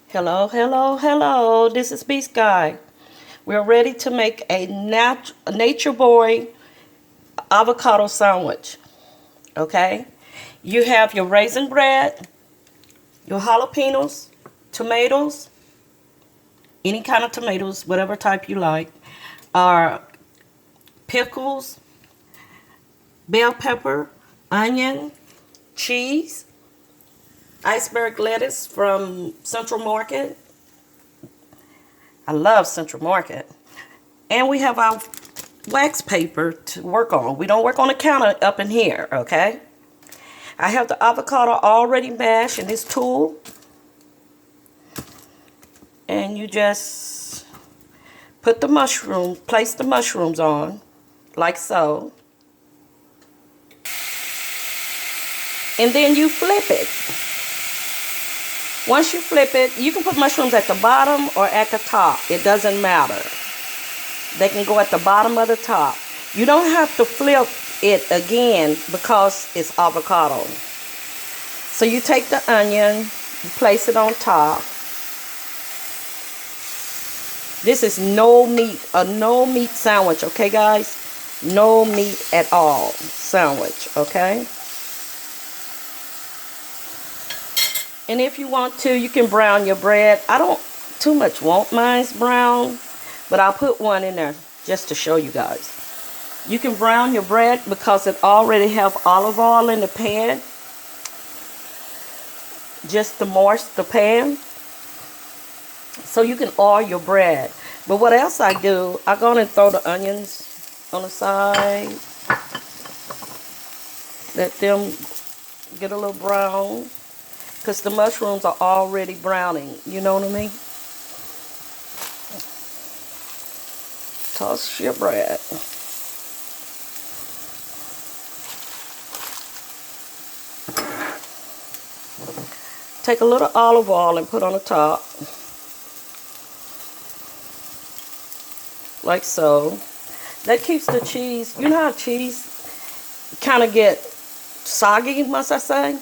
Hello, hello, hello. This is Beast Guy. We're ready to make a Nature Boy avocado sandwich. Okay? You have your raisin bread, your jalapenos, tomatoes, any kind of tomatoes, whatever type you like, pickles, bell pepper, onion, cheese, iceberg lettuce from Central Market. I love Central Market. And we have our wax paper to work on. We don't work on the counter up in here, okay? I have the avocado already mashed in this tool. And you just put the mushrooms, place the mushrooms on, like so. And then you flip it. Once you flip it, you can put mushrooms at the bottom or at the top. It doesn't matter. They can go at the bottom of the top. You don't have to flip it again because it's avocado. So you take the onion, you place it on top. This is a no meat sandwich, okay guys? No meat at all sandwich, okay? And if you want to, you can brown your bread. I don't too much want mine's brown, but I'll put one in there just to show you guys. You can brown your bread because it already have olive oil in the pan. Just to moist the pan. So you can oil your bread. But what else I do, I go and throw the onions on the side. Let them get a little brown. Because the mushrooms are already browning. You know what I mean? Toss your bread. Take a little olive oil and put on the top. Like so. That keeps the cheese, you know how cheese kind of get soggy, must I say?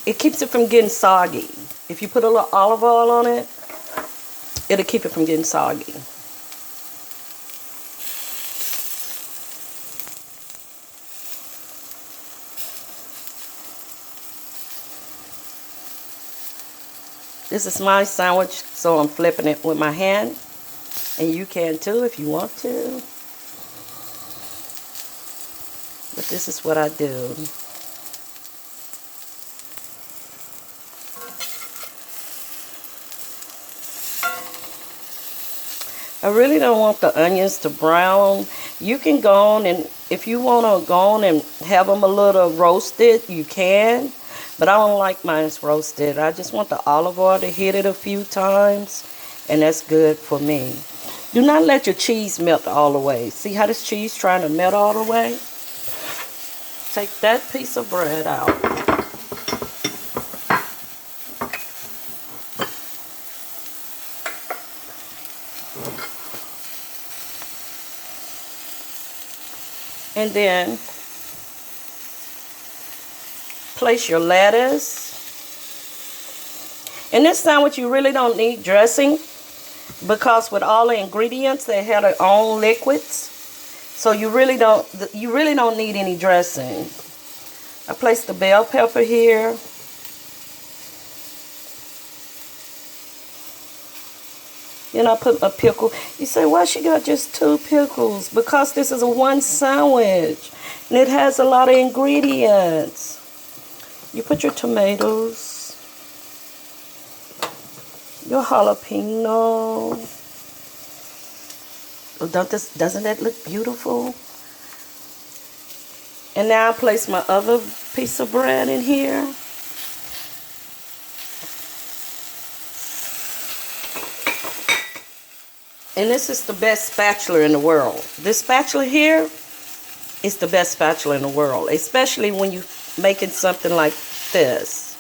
It keeps it from getting soggy. If you put a little olive oil on it, it'll keep it from getting soggy. This is my sandwich, so I'm flipping it with my hand. And you can too if you want to. But this is what I do. I really don't want the onions to brown. You can go on and, if you want to go on and have them a little roasted, you can. But I don't like mine roasted. I just want the olive oil to hit it a few times. And that's good for me. Do not let your cheese melt all the way. See how this cheese trying to melt all the way? Take that piece of bread out. And then place your lettuce. In this sandwich, you really don't need dressing because with all the ingredients, they have their own liquids. So you really don't need any dressing. I place the bell pepper here. Then I put a pickle. You say, why she got just 2 pickles? Because this is a one sandwich. And it has a lot of ingredients. You put your tomatoes. Your jalapeno. Oh, doesn't that look beautiful? And now I place my other piece of bread in here. And this is the best spatula in the world. This spatula here is the best spatula in the world. Especially when you're making something like this.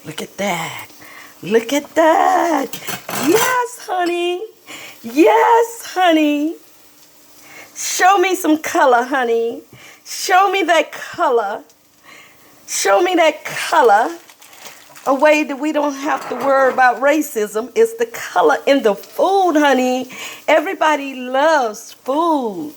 Look at that. Look at that. Yes, honey. Yes, honey. Show me some color, honey. Show me that color. Show me that color. a way that we don't have to worry about racism is the color in the food, honey. Everybody loves food.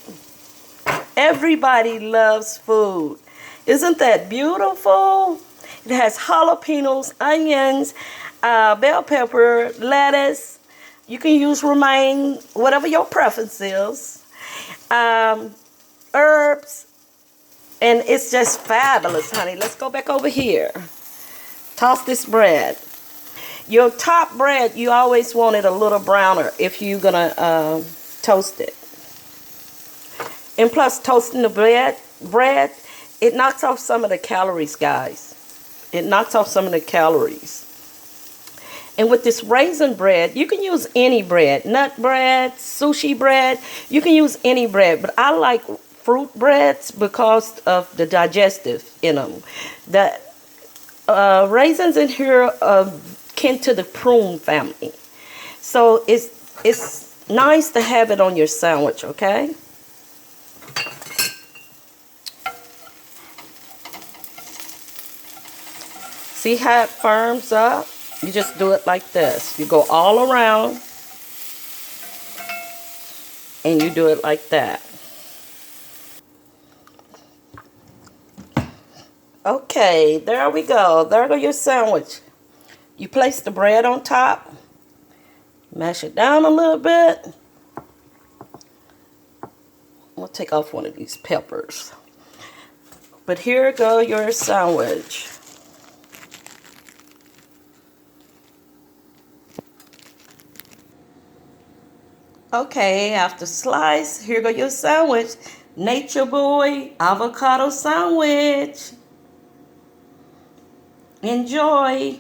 Everybody loves food. Isn't that beautiful? It has jalapenos, onions, bell pepper, lettuce. You can use romaine, whatever your preference is. Herbs. And it's just fabulous, honey. Let's go back over here. Toss this bread. Your top bread, you always want it a little browner if you're going to toast it. And plus, toasting the bread, it knocks off some of the calories, guys. It knocks off some of the calories. And with this raisin bread, you can use any bread. Nut bread, sushi bread. You can use any bread. But I like fruit breads because of the digestive in them. The raisins in here are kin to the prune family. So it's nice to have it on your sandwich, okay? See how it firms up? You just do it like this. You go all around and you do it like that. Okay, there we go. There go your sandwich. You place the bread on top. Mash it down a little bit. I'm going to take off one of these peppers. But here go your sandwich. Okay, after slice, here go your sandwich. Nature Boy avocado sandwich. Enjoy.